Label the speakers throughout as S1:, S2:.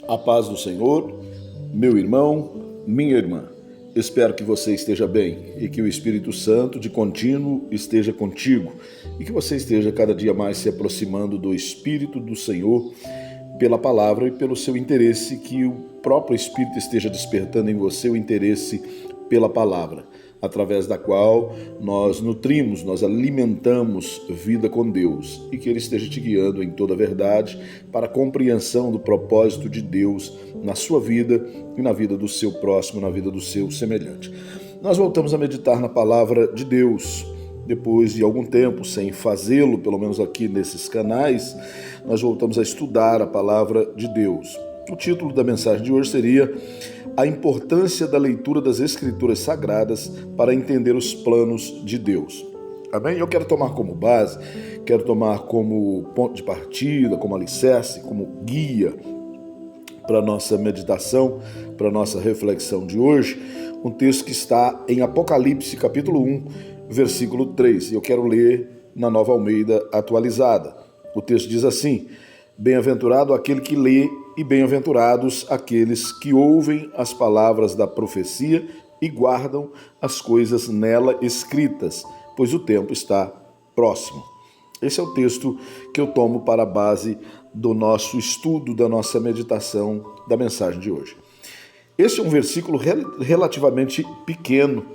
S1: A paz do Senhor, meu irmão, minha irmã. Espero que você esteja bem e que o Espírito Santo de contínuo esteja contigo e que você esteja cada dia mais se aproximando do Espírito do Senhor pela palavra e pelo seu interesse, que o próprio Espírito esteja despertando em você o interesse pela palavra, através da qual nós nutrimos, nós alimentamos vida com Deus, e que Ele esteja te guiando em toda a verdade para a compreensão do propósito de Deus na sua vida e na vida do seu próximo, na vida do seu semelhante. Nós voltamos a meditar na palavra de Deus. Depois de algum tempo sem fazê-lo, pelo menos aqui nesses canais, nós voltamos a estudar a palavra de Deus. O título da mensagem de hoje seria A Importância da Leitura das Escrituras Sagradas para Entender os Planos de Deus. Amém? Eu quero tomar como base, quero tomar como ponto de partida, como alicerce, como guia para a nossa meditação, para a nossa reflexão de hoje, um texto que está em Apocalipse, capítulo 1, versículo 3. Eu quero ler na Nova Almeida atualizada. O texto diz assim: Bem-aventurado aquele que lê e bem-aventurados aqueles que ouvem as palavras da profecia e guardam as coisas nela escritas, pois o tempo está próximo. Esse é o texto que eu tomo para a base do nosso estudo, da nossa meditação da mensagem de hoje. Este é um versículo relativamente pequeno,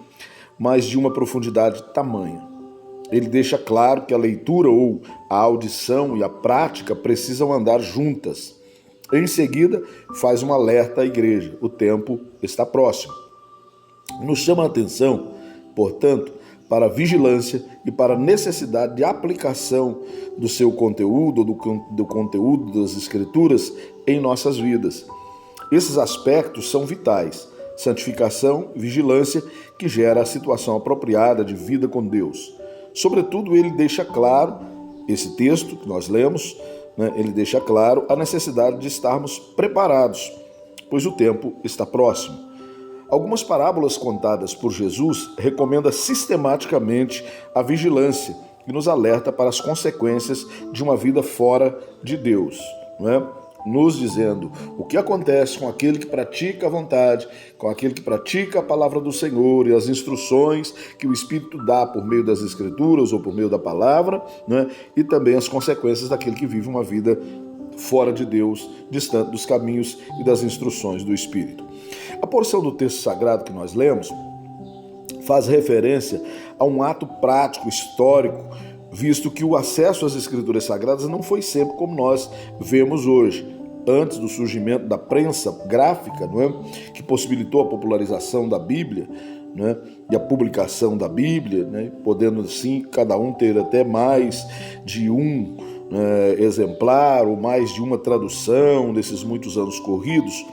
S1: mas de uma profundidade tamanha. Ele deixa claro que a leitura ou a audição e a prática precisam andar juntas. Em seguida, faz um alerta à igreja: o tempo está próximo. Nos chama a atenção, portanto, para a vigilância e para a necessidade de aplicação do seu conteúdo, do conteúdo das Escrituras em nossas vidas. Esses aspectos são vitais: santificação e vigilância, que gera a situação apropriada de vida com Deus. Sobretudo, ele deixa claro, esse texto que nós lemos, ele deixa claro a necessidade de estarmos preparados, pois o tempo está próximo. Algumas parábolas contadas por Jesus recomendam sistematicamente a vigilância e nos alerta para as consequências de uma vida fora de Deus, nos dizendo o que acontece com aquele que pratica a vontade, com aquele que pratica a palavra do Senhor e as instruções que o Espírito dá por meio das Escrituras ou por meio da palavra, e também as consequências daquele que vive uma vida fora de Deus, distante dos caminhos e das instruções do Espírito. A porção do texto sagrado que nós lemos faz referência a um ato prático, histórico, visto que o acesso às Escrituras Sagradas não foi sempre como nós vemos hoje. Antes do surgimento da prensa gráfica, que possibilitou a popularização da Bíblia, e a publicação da Bíblia, podendo assim cada um ter até mais de um exemplar ou mais de uma tradução desses muitos anos corridos.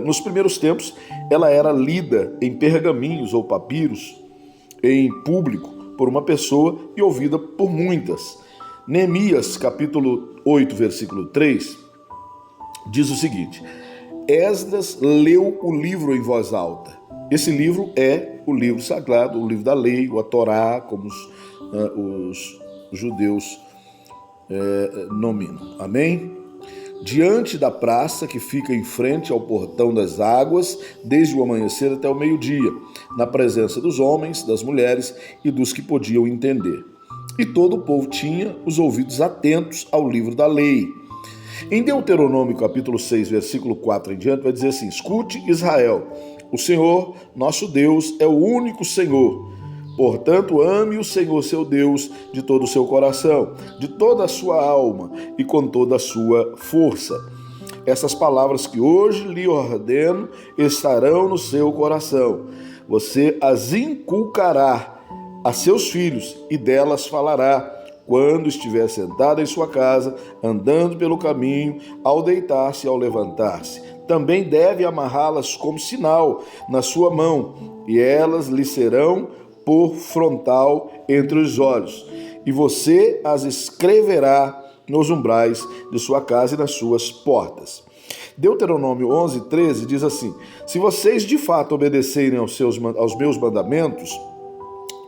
S1: Nos primeiros tempos, ela era lida em pergaminhos ou papiros em público por uma pessoa e ouvida por muitas. Neemias, capítulo 8, versículo 3, diz o seguinte: Esdras leu o livro em voz alta. Esse livro é o livro sagrado, o livro da lei, a Torá, como os judeus nominam. Amém? Diante da praça que fica em frente ao portão das águas, desde o amanhecer até o meio-dia, na presença dos homens, das mulheres e dos que podiam entender. E todo o povo tinha os ouvidos atentos ao livro da lei. Em Deuteronômio capítulo 6, versículo 4 em diante, vai dizer assim: Escute, Israel, o Senhor, nosso Deus, é o único Senhor. Portanto, ame o Senhor seu Deus de todo o seu coração, de toda a sua alma e com toda a sua força. Essas palavras que hoje lhe ordeno estarão no seu coração. Você as inculcará a seus filhos e delas falará quando estiver sentado em sua casa, andando pelo caminho, ao deitar-se e ao levantar-se. Também deve amarrá-las como sinal na sua mão, e elas lhe serão por frontal entre os olhos, e você as escreverá nos umbrais de sua casa e nas suas portas. Deuteronômio 11, 13 diz assim: Se vocês de fato obedecerem aos meus mandamentos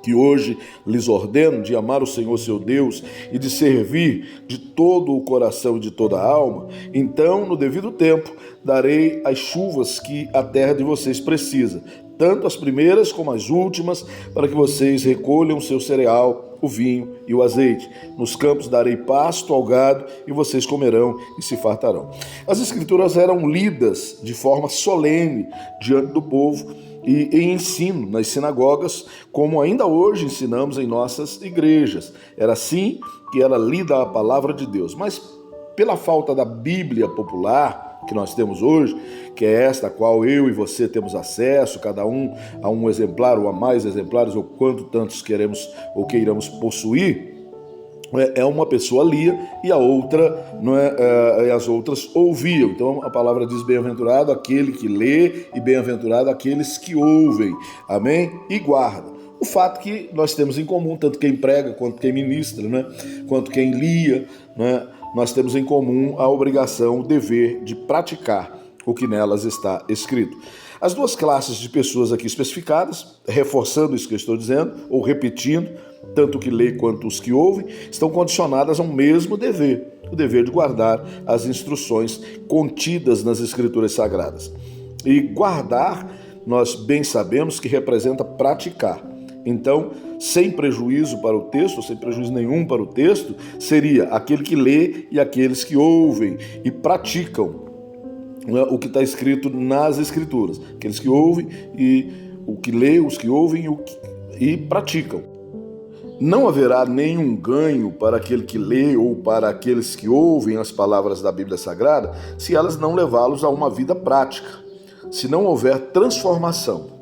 S1: que hoje lhes ordeno de amar o Senhor seu Deus e de servir de todo o coração e de toda a alma, então, no devido tempo, darei as chuvas que a terra de vocês precisa, tanto as primeiras como as últimas, para que vocês recolham o seu cereal, o vinho e o azeite. Nos campos darei pasto ao gado e vocês comerão e se fartarão. As escrituras eram lidas de forma solene diante do povo e em ensino nas sinagogas, como ainda hoje ensinamos em nossas igrejas. Era assim que era lida a palavra de Deus. Mas pela falta da Bíblia popular que nós temos hoje, que é esta a qual eu e você temos acesso, cada um a um exemplar ou a mais exemplares, ou quanto tantos queremos ou queiramos possuir, uma pessoa lia e a outra, as outras ouviam. Então a palavra diz: bem-aventurado aquele que lê e bem-aventurado aqueles que ouvem, amém? E guarda. O fato que nós temos em comum, tanto quem prega quanto quem ministra, quanto quem lia, nós temos em comum a obrigação, o dever de praticar o que nelas está escrito. As duas classes de pessoas aqui especificadas, reforçando isso que eu estou dizendo, ou repetindo, tanto o que lê quanto os que ouvem, estão condicionadas a um mesmo dever, o dever de guardar as instruções contidas nas Escrituras Sagradas. E guardar, nós bem sabemos que representa praticar. Então, sem prejuízo para o texto, sem prejuízo nenhum para o texto, seria aquele que lê e aqueles que ouvem e praticam o que está escrito nas Escrituras. Aqueles que ouvem e o que lê, os que ouvem e praticam. Não haverá nenhum ganho para aquele que lê ou para aqueles que ouvem as palavras da Bíblia Sagrada se elas não levá-los a uma vida prática, se não houver transformação.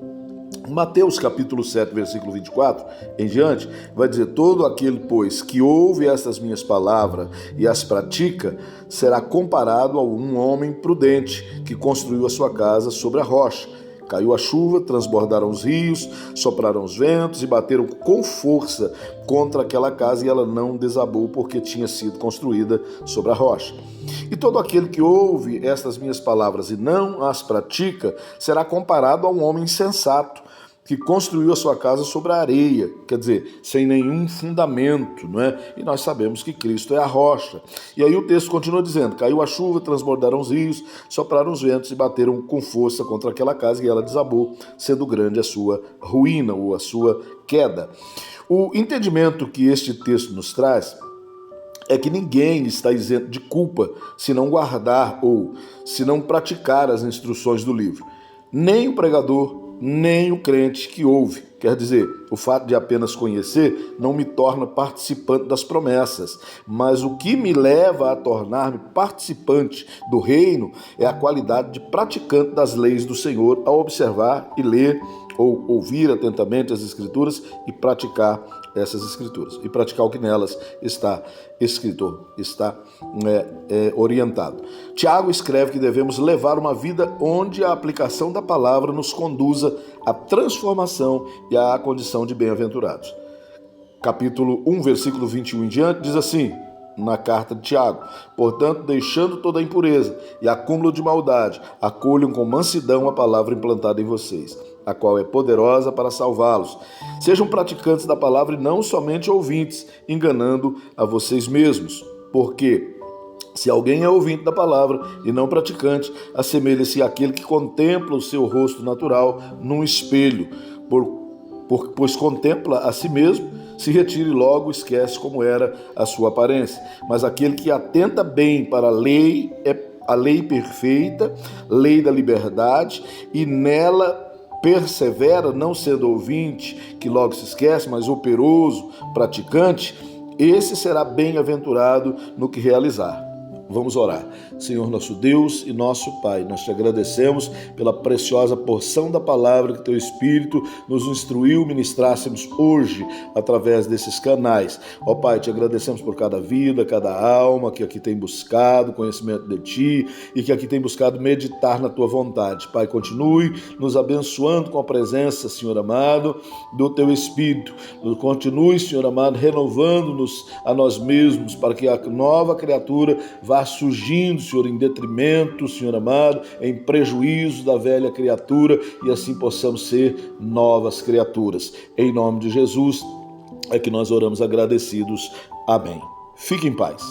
S1: Mateus capítulo 7, versículo 24 em diante, vai dizer: todo aquele, pois, que ouve estas minhas palavras e as pratica, será comparado a um homem prudente que construiu a sua casa sobre a rocha. Caiu a chuva, transbordaram os rios, sopraram os ventos e bateram com força contra aquela casa, e ela não desabou, porque tinha sido construída sobre a rocha. E todo aquele que ouve estas minhas palavras e não as pratica, será comparado a um homem insensato, que construiu a sua casa sobre a areia, quer dizer, sem nenhum fundamento, não é? E nós sabemos que Cristo é a rocha. E aí o texto continua dizendo: caiu a chuva, transbordaram os rios, sopraram os ventos e bateram com força contra aquela casa, e ela desabou, sendo grande a sua ruína ou a sua queda. O entendimento que este texto nos traz é que ninguém está isento de culpa se não guardar ou se não praticar as instruções do livro. Nem o pregador, nem o crente que ouve. Quer dizer, o fato de apenas conhecer não me torna participante das promessas, mas o que me leva a tornar-me participante do reino é a qualidade de praticante das leis do Senhor, ao observar e ler ou ouvir atentamente as Escrituras e praticar essas Escrituras, e praticar o que nelas está escrito, está orientado. Tiago escreve que devemos levar uma vida onde a aplicação da palavra nos conduza à transformação e à condição de bem-aventurados. Capítulo 1, versículo 21 em diante, diz assim, na carta de Tiago: portanto, deixando toda a impureza e acúmulo de maldade, acolham com mansidão a palavra implantada em vocês, a qual é poderosa para salvá-los. Sejam praticantes da palavra e não somente ouvintes, enganando a vocês mesmos. Porque se alguém é ouvinte da palavra e não praticante, assemelha-se àquele que contempla o seu rosto natural num espelho, pois contempla a si mesmo, se retira e logo esquece como era a sua aparência. Mas aquele que atenta bem para a lei, é a lei perfeita, lei da liberdade, e nela persevera, não sendo ouvinte, que logo se esquece, mas operoso, praticante, esse será bem-aventurado no que realizar. Vamos orar. Senhor nosso Deus e nosso Pai, nós te agradecemos pela preciosa porção da palavra que teu Espírito nos instruiu ministrássemos hoje através desses canais. Ó Pai, te agradecemos por cada vida, cada alma que aqui tem buscado conhecimento de ti e que aqui tem buscado meditar na tua vontade. Pai, continue nos abençoando com a presença, Senhor amado, do teu Espírito. Continue, Senhor amado, renovando-nos a nós mesmos para que a nova criatura vá está surgindo, Senhor, em detrimento, Senhor amado, em prejuízo da velha criatura, e assim possamos ser novas criaturas. Em nome de Jesus é que nós oramos agradecidos. Amém. Fique em paz.